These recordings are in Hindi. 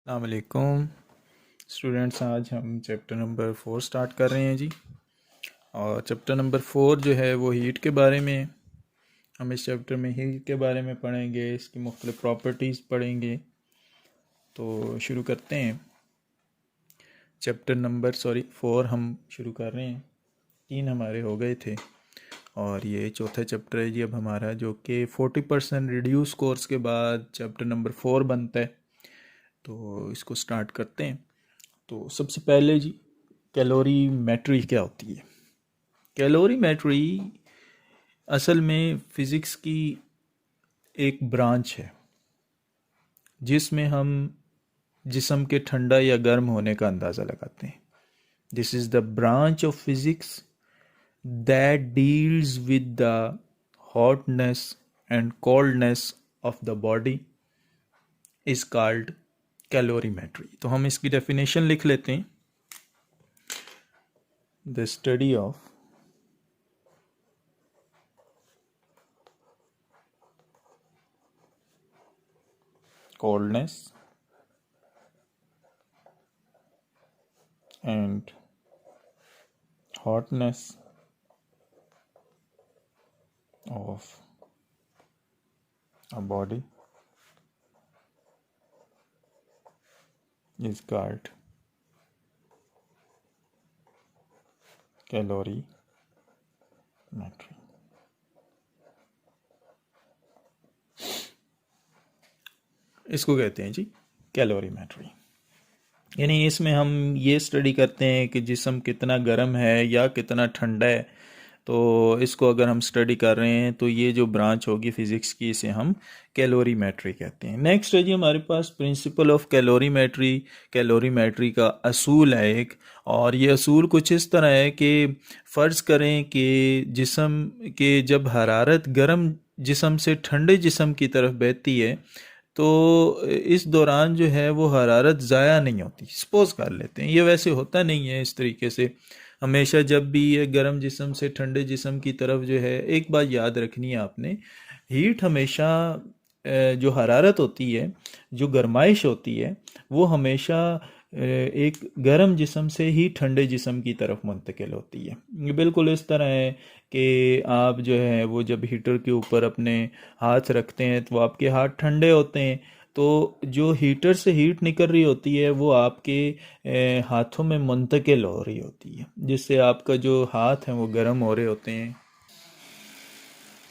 अस्सलामुअलैकुम स्टूडेंट्स। आज हम चैप्टर नंबर 4 स्टार्ट कर रहे हैं जी। और चैप्टर नंबर 4 जो है वो हीट के बारे में है। हम इस चैप्टर में हीट के बारे में पढ़ेंगे, इसकी मुख्तलिफ प्रॉपर्टीज़ पढ़ेंगे। तो शुरू करते हैं। चैप्टर नंबर 4 हम शुरू कर रहे हैं। 3 हमारे हो गए थे और ये चौथा चैप्टर है जी अब हमारा, जो कि 40% रिड्यूस कोर्स के बाद चैप्टर नंबर 4 बनता है। तो इसको स्टार्ट करते हैं। तो सबसे पहले जी, कैलोरीमेट्री क्या होती है? कैलोरीमेट्री असल में फ़िज़िक्स की एक ब्रांच है जिसमें हम जिस्म के ठंडा या गर्म होने का अंदाज़ा लगाते हैं। This is the branch of physics that deals with the hotness and coldness of the body is called calorimetry. तो हम इसकी डेफिनेशन लिख लेते हैं। The study of coldness and hotness of a body is called calorimetry. इसको कहते हैं जी कैलोरीमेट्री। यानी इसमें हम ये स्टडी करते हैं कि जिस्म कितना गर्म है या कितना ठंडा है। तो इसको अगर हम स्टडी कर रहे हैं तो ये जो ब्रांच होगी फिज़िक्स की, इसे हम कैलोरीमेट्री कहते हैं। नेक्स्ट है जी हमारे पास प्रिंसिपल ऑफ कैलोरीमेट्री। कैलोरीमेट्री का असूल है एक, और ये असूल कुछ इस तरह है कि फ़र्ज़ करें कि जिस्म के जब हरारत गर्म जिस्म से ठंडे जिस्म की तरफ बहती है तो इस दौरान जो है वो हरारत ज़ाया नहीं होती। सपोज़ कर लेते हैं, ये वैसे होता नहीं है इस तरीके से। हमेशा जब भी ये गर्म जिस्म से ठंडे जिस्म की तरफ जो है, एक बात याद रखनी है आपने, हीट हमेशा जो हरारत होती है, जो गर्माइश होती है, वो हमेशा एक गर्म जिस्म से ही ठंडे जिस्म की तरफ मुंतकिल होती है। ये बिल्कुल इस तरह है कि आप जो है वो जब हीटर के ऊपर अपने हाथ रखते हैं तो आपके हाथ ठंडे होते हैं, तो जो हीटर से हीट निकल रही होती है वो आपके हाथों में मुंतकिल हो रही होती है, जिससे आपका जो हाथ है वो गर्म हो रहे होते हैं।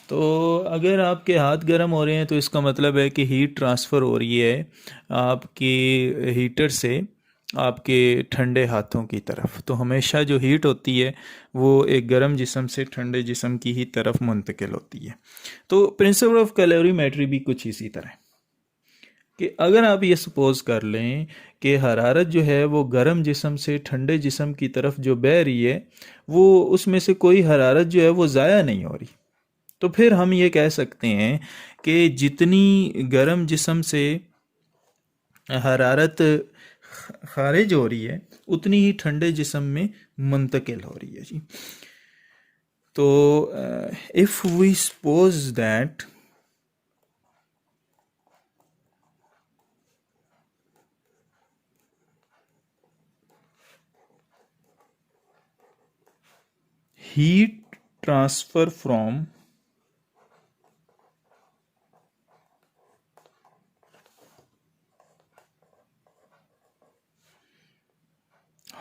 तो अगर आपके हाथ गर्म हो रहे हैं तो इसका मतलब है कि हीट ट्रांसफ़र हो रही है आपके हीटर से आपके ठंडे हाथों की तरफ। तो हमेशा जो हीट होती है वो एक गर्म जिस्म से ठंडे जिस्म की ही तरफ मुंतकिल होती है। तो प्रिंसिपल ऑफ कैलोरीमेट्री भी कुछ इसी तरह है कि अगर आप ये सपोज़ कर लें कि हरारत जो है वो गर्म जिस्म से ठंडे जिस्म की तरफ जो बह रही है, वो उसमें से कोई हरारत जो है वो ज़ाया नहीं हो रही, तो फिर हम ये कह सकते हैं कि जितनी गर्म जिस्म से हरारत खारिज हो रही है उतनी ही ठंडे जिस्म में मुंतकिल हो रही है जी। तो if we suppose that heat transfer from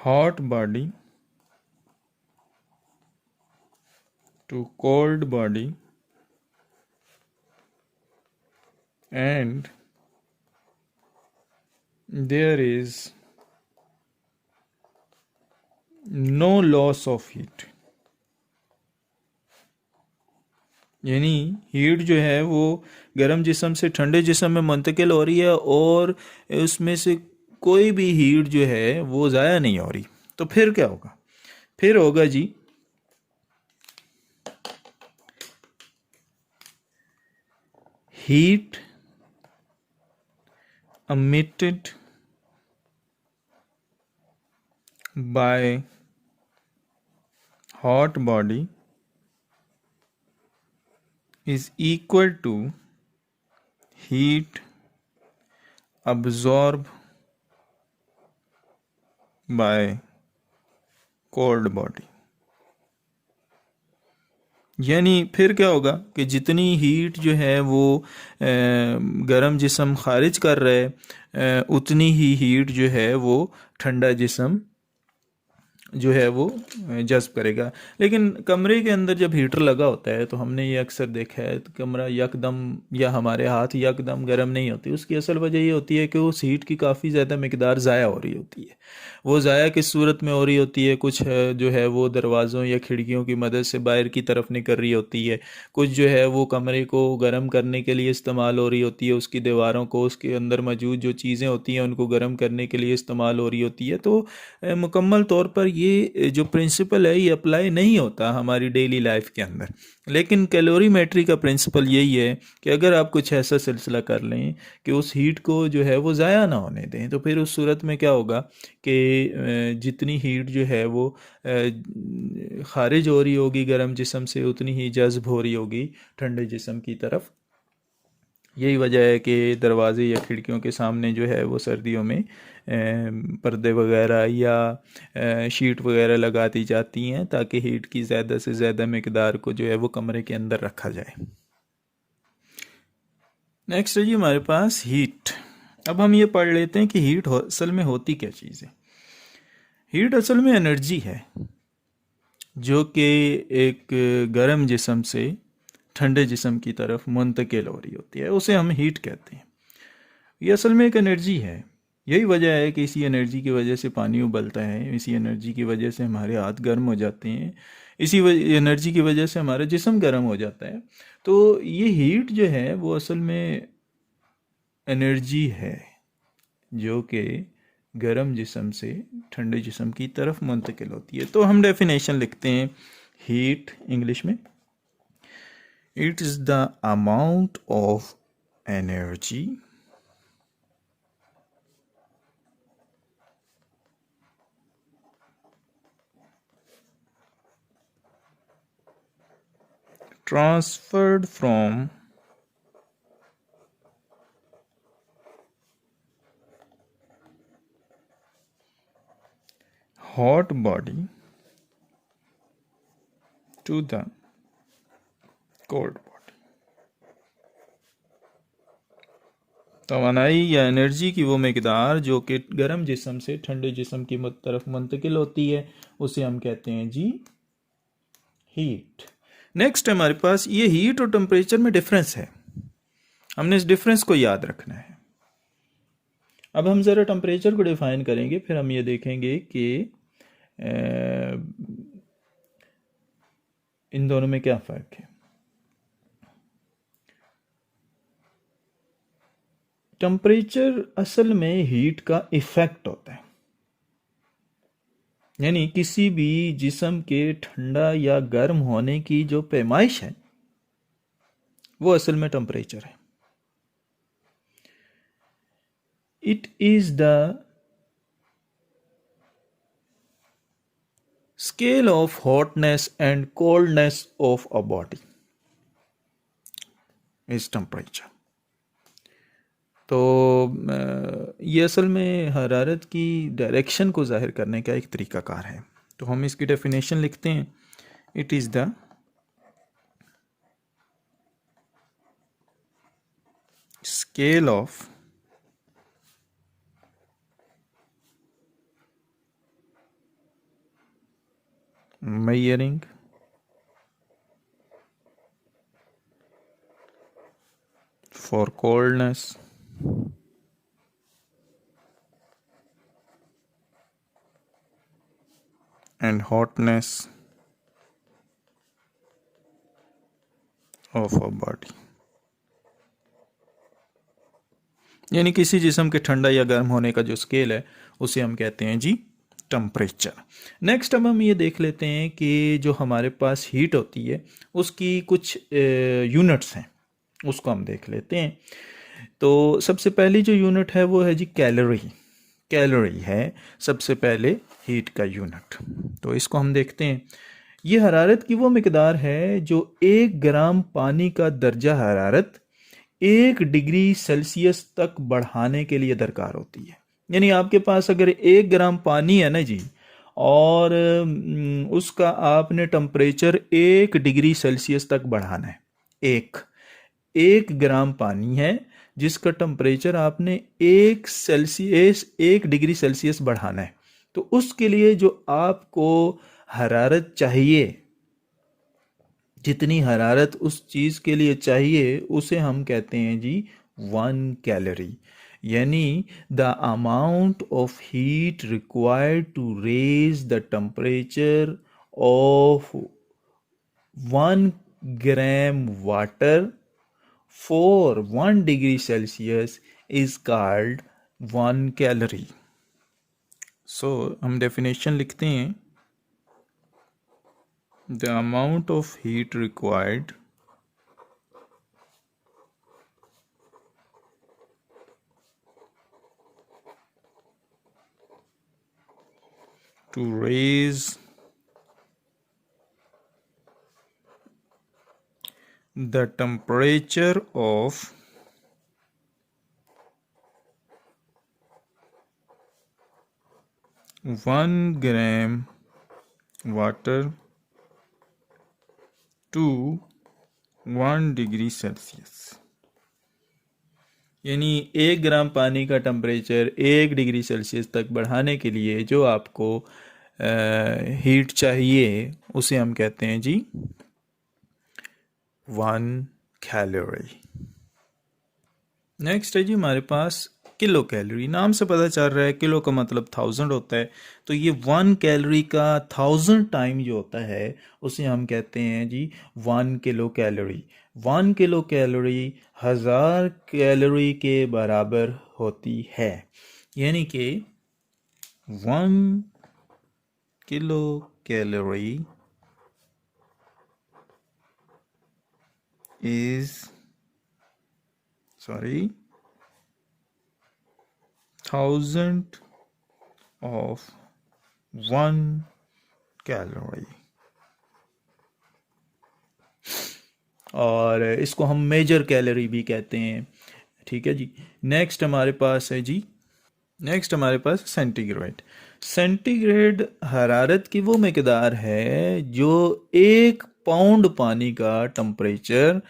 hot body to cold body and there is no loss of heat। यानी हीट जो है वो गर्म जिस्म से ठंडे जिस्म में मुंतकिल हो रही है और उसमें से कोई भी हीट जो है वो ज़ाया नहीं हो रही। तो फिर क्या होगा? फिर होगा जी heat emitted by hot body is equal to heat absorbed by cold body. यानी फिर क्या होगा कि जितनी हीट जो है वो गर्म जिस्म खारिज कर रहा है, उतनी ही हीट जो है वो ठंडा जिस्म जो है वो जज्ब करेगा। लेकिन कमरे के अंदर जब हीटर लगा होता है तो हमने ये अक्सर देखा है, तो कमरा यकदम या हमारे हाथ यकदम गर्म नहीं होती। उसकी असल वजह ये होती है कि उस हीट की काफ़ी ज़्यादा मिकदार ज़ाया हो रही होती है। वो ज़ाया किस सूरत में हो रही होती है? कुछ जो है वो दरवाज़ों या खिड़कियों की मदद से बाहर की तरफ निकल रही होती है, कुछ जो है वो कमरे को गर्म करने के लिए इस्तेमाल हो रही होती है, उसकी दीवारों को, उसके अंदर मौजूद जो चीज़ें होती हैं उनको गर्म करने के लिए इस्तेमाल हो रही होती है। तो मुकम्मल तौर पर ये जो प्रिंसिपल है ये अप्लाई नहीं होता हमारी डेली लाइफ के अंदर। लेकिन कैलोरीमेट्री का प्रिंसिपल यही है कि अगर आप कुछ ऐसा सिलसिला कर लें कि उस हीट को जो है वो ज़ाया ना होने दें, तो फिर उस सूरत में क्या होगा कि जितनी हीट जो है वो खारिज हो रही होगी गर्म जिस्म से, उतनी ही जज्ब हो रही होगी ठंडे जिस्म की तरफ। यही वजह है कि दरवाजे या खिड़कियों के सामने जो है वो सर्दियों में पर्दे वगैरह या शीट वगैरह लगा दी जाती हैं ताकि हीट की ज़्यादा से ज़्यादा मिकदार को जो है वो कमरे के अंदर रखा जाए। नेक्स्ट है जी हमारे पास हीट। अब हम ये पढ़ लेते हैं कि हीट असल में होती क्या चीज़ है। हीट असल में एनर्जी है जो कि एक गर्म जिस्म से ठंडे जिस्म की मुंतकिल हो रही होती है, उसे हम हीट कहते हैं। ये असल में एक एनर्जी है। यही वजह है कि इसी एनर्जी की वजह से पानी उबलता है, इसी एनर्जी की वजह से हमारे हाथ गर्म हो जाते हैं, इसी एनर्जी की वजह से हमारा जिस्म गर्म हो जाता है। तो ये हीट जो है वो असल में एनर्जी है जो कि गर्म जिस्म से ठंडे जिस्म की तरफ मुंतकिल होती है। तो हम डेफिनेशन लिखते हैं हीट इंग्लिश में, it is the amount of energy transferred from hot body to the cold body। तवानाई या एनर्जी की वो मिकदार जो कि गर्म जिस्म से ठंडे जिस्म की तरफ मुंतकिल होती है, उसे हम कहते हैं जी हीट। नेक्स्ट हमारे पास ये हीट और टेम्परेचर में डिफरेंस है, हमने इस डिफरेंस को याद रखना है। अब हम ज़रा टेम्परेचर को डिफाइन करेंगे, फिर हम ये देखेंगे कि इन दोनों में क्या फ़र्क है। टेम्परेचर असल में हीट का इफेक्ट होता है, यानी किसी भी जिस्म के ठंडा या गर्म होने की जो पैमाइश है वो असल में टेम्परेचर है। It is the scale of hotness and coldness of a body is temperature. तो ये असल में हरारत की डायरेक्शन को जाहिर करने का एक तरीक़ाकार है। तो हम इसकी डेफिनेशन लिखते हैं, it is the scale of measuring for coldness and hotness of a body। यानी किसी जिस्म के ठंडा या गर्म होने का जो स्केल है उसे हम कहते हैं जी टेम्परेचर। नेक्स्ट अब हम ये देख लेते हैं कि जो हमारे पास हीट होती है उसकी कुछ यूनिट्स हैं, उसको हम देख लेते हैं। तो सबसे पहली जो यूनिट है वो है जी कैलोरी। कैलोरी है सबसे पहले हीट का यूनिट। तो इसको हम देखते हैं। ये हरारत की वो मिकदार है जो 1 ग्राम पानी का दर्जा हरारत 1 डिग्री सेल्सियस तक बढ़ाने के लिए दरकार होती है। यानी आपके पास अगर 1 ग्राम पानी है ना जी, और उसका आपने टेम्परेचर 1 डिग्री सेल्सियस तक बढ़ाना है। एक 1 ग्राम पानी है जिसका टेम्परेचर आपने 1 डिग्री सेल्सियस बढ़ाना है। तो उसके लिए जो आपको हरारत चाहिए, जितनी हरारत उस चीज़ के लिए चाहिए, उसे हम कहते हैं जी 1 कैलोरी। यानी the amount of heat required to raise the temperature of 1 gram water for 1 degree Celsius is called 1 calorie. So हम definition लिखते हैं, the amount of heat required to raise the temperature of 1 gram water to 1 degree Celsius. यानी 1 ग्राम पानी का टेम्परेचर 1 डिग्री सेल्सियस तक बढ़ाने के लिए जो आपको हीट चाहिए, उसे हम कहते हैं जी 1 कैलोरी। नेक्स्ट है जी हमारे पास किलो कैलोरी। नाम से पता चल रहा है किलो का मतलब 1000 होता है, तो ये 1 कैलोरी का 1000 टाइम जो होता है उसे हम कहते हैं जी 1 kilo calorie. 1 kilo calorie 1000 calorie के बराबर होती है। यानी कि 1 kilo calorie is 1000 of 1 calorie. और इसको हम मेजर कैलोरी भी कहते हैं। ठीक है जी। नेक्स्ट हमारे पास है जी, नेक्स्ट हमारे पास सेंटीग्रेड। सेंटीग्रेड हरारत की वो मकदार है जो 1 पाउंड पानी का टेम्परेचर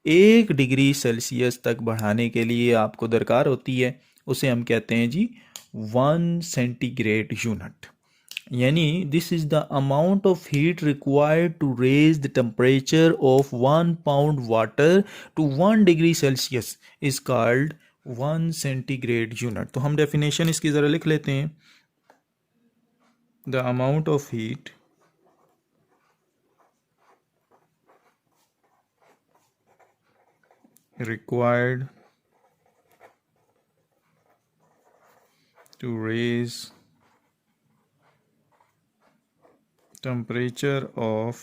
1 डिग्री सेल्सियस तक बढ़ाने के लिए आपको दरकार होती है। उसे हम कहते हैं जी 1 सेंटीग्रेड यूनिट। यानी this is the amount of heat required to raise the temperature of 1 pound water to 1 degree Celsius is called 1 centigrade unit. तो हम डेफिनेशन इसकी ज़रा लिख लेते हैं। The amount of heat required to raise temperature of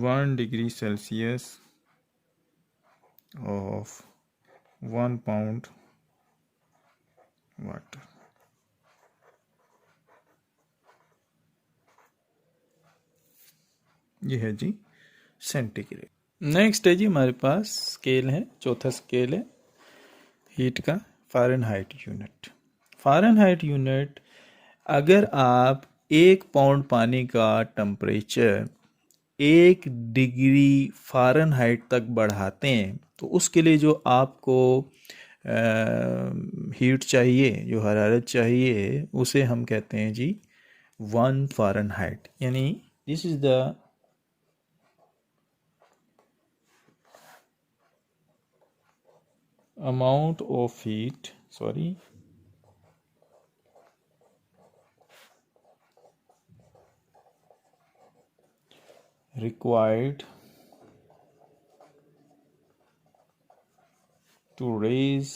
1 degree Celsius of 1 pound water. ये है जी सेंटीग्रेड। नेक्स्ट है जी हमारे पास स्केल है, चौथा स्केल है हीट का, फ़ारेनहाइट यूनिट। फ़ारेनहाइट यूनिट, अगर आप 1 पाउंड पानी का टेम्परेचर 1 डिग्री फ़ारेनहाइट तक बढ़ाते हैं तो उसके लिए जो आपको हीट चाहिए, जो हरारत चाहिए, उसे हम कहते हैं जी 1 फ़ारेनहाइट। यानी this is the amount of heat required to raise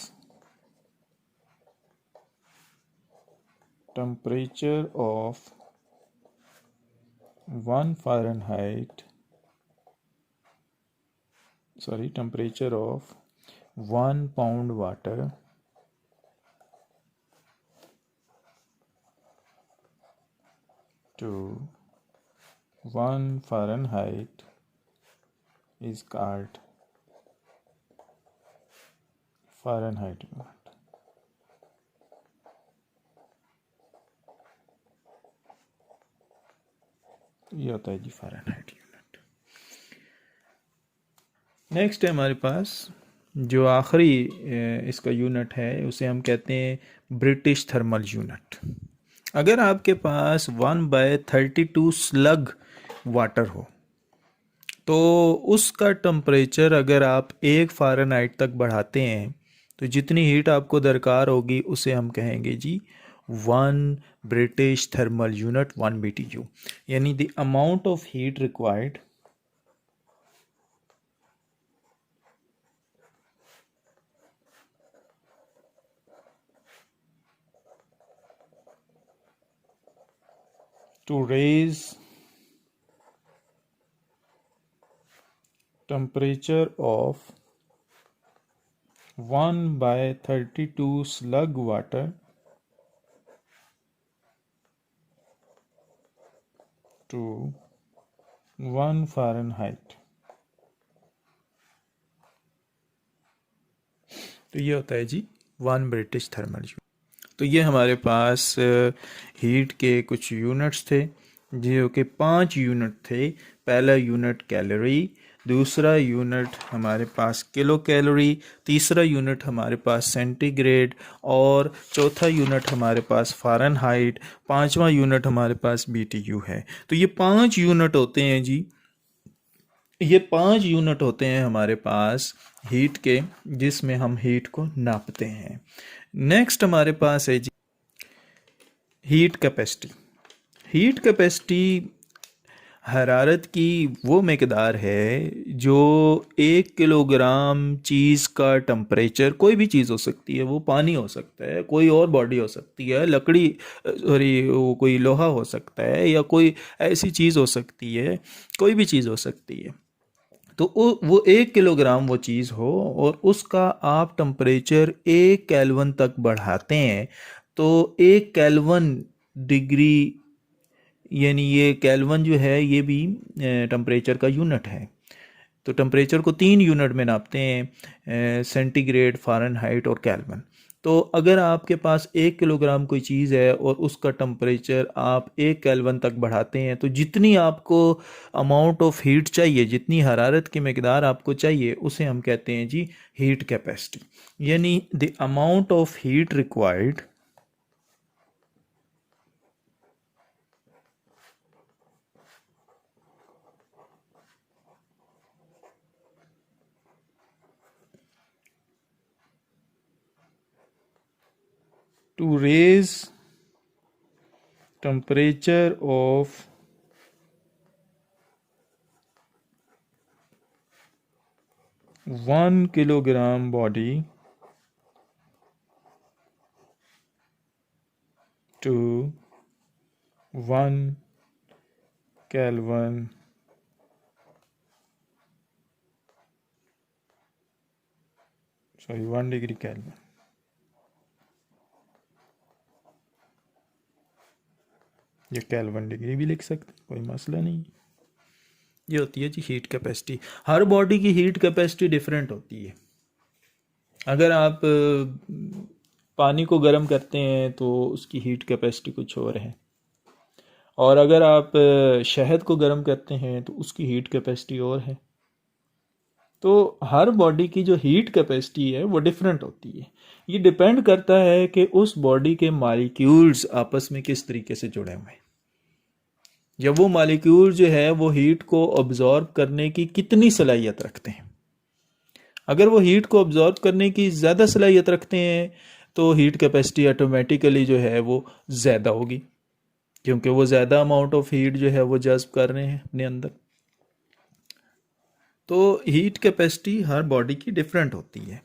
temperature of 1 temperature of 1 pound water to 1 Fahrenheit is called Fahrenheit unit। ये होता है जी फ़ारेनहाइट यूनिट। नेक्स्ट है हमारे पास जो आखिरी इसका यूनिट है उसे हम कहते हैं ब्रिटिश थर्मल यूनिट। अगर आपके पास 1/32 स्लग वाटर हो तो उसका टेम्परेचर अगर आप 1 फ़ारेनहाइट तक बढ़ाते हैं तो जितनी हीट आपको दरकार होगी उसे हम कहेंगे जी 1 ब्रिटिश थर्मल यूनिट 1 BTU, यानी the amount of heat required to raise temperature of 1/32 slug water to 1 Fahrenheit. तो ये होता है जी 1 ब्रिटिश थर्मल यूनिट। तो ये हमारे पास हीट के कुछ यूनिट्स थे जो कि 5 यूनिट थे। पहला यूनिट कैलोरी, दूसरा यूनिट हमारे पास किलो कैलोरी, तीसरा यूनिट हमारे पास सेंटीग्रेड और चौथा यूनिट हमारे पास फ़ारेनहाइट, पांचवा यूनिट हमारे पास BTU है। तो ये 5 यूनिट होते हैं जी, ये 5 यूनिट होते हैं हमारे पास हीट के जिसमें हम हीट को नापते हैं। नेक्स्ट हमारे पास है जी हीट कैपेसिटी। हीट कैपेसिटी हरारत की वो मकदार है जो 1 किलोग्राम चीज़ का टेम्परेचर, कोई भी चीज़ हो सकती है, वो पानी हो सकता है, कोई और बॉडी हो सकती है, लकड़ी सॉरी वो कोई लोहा हो सकता है या कोई ऐसी चीज़ हो सकती है, कोई भी चीज़ हो सकती है। तो वो 1 किलोग्राम वो चीज़ हो और उसका आप टेम्परेचर 1 केल्विन तक बढ़ाते हैं तो 1 केल्विन डिग्री, यानी ये केल्विन जो है ये भी टेम्परेचर का यूनिट है। तो टेम्परेचर को 3 यूनिट में नापते हैं, सेंटीग्रेड, फ़ारेनहाइट और केल्विन। तो अगर आपके पास 1 किलोग्राम कोई चीज़ है और उसका टेम्परेचर आप 1 केल्विन तक बढ़ाते हैं तो जितनी आपको अमाउंट ऑफ हीट चाहिए, जितनी हरारत की मकदार आपको चाहिए, उसे हम कहते हैं जी हीट कैपेसिटी, यानी the amount of heat required to raise temperature of 1 kilogram body to 1 Kelvin sorry 1 degree Kelvin। ये केल्विन डिग्री भी लिख सकते, कोई मसला नहीं। ये होती है जी हीट कैपेसिटी। हर बॉडी की हीट कैपेसिटी डिफरेंट होती है। अगर आप पानी को गर्म करते हैं तो उसकी हीट कैपेसिटी कुछ और है, और अगर आप शहद को गर्म करते हैं तो उसकी हीट कैपेसिटी और है। तो हर बॉडी की जो हीट कैपेसिटी है वो डिफरेंट होती है। ये डिपेंड करता है कि उस बॉडी के मॉलिक्यूल्स आपस में किस तरीके से जुड़े हुए हैं, जब वो मॉलिक्यूल जो है वो हीट को ऑब्जॉर्ब करने की कितनी सलाहियत रखते हैं। अगर वो हीट को ऑब्जॉर्ब करने की ज़्यादा सलाहियत रखते हैं तो हीट कैपेसिटी ऑटोमेटिकली जो है वो ज़्यादा होगी, क्योंकि वो ज़्यादा अमाउंट ऑफ हीट जो है वो जज्ब कर रहे हैं अपने अंदर। तो हीट कैपेसिटी हर बॉडी की डिफरेंट होती है।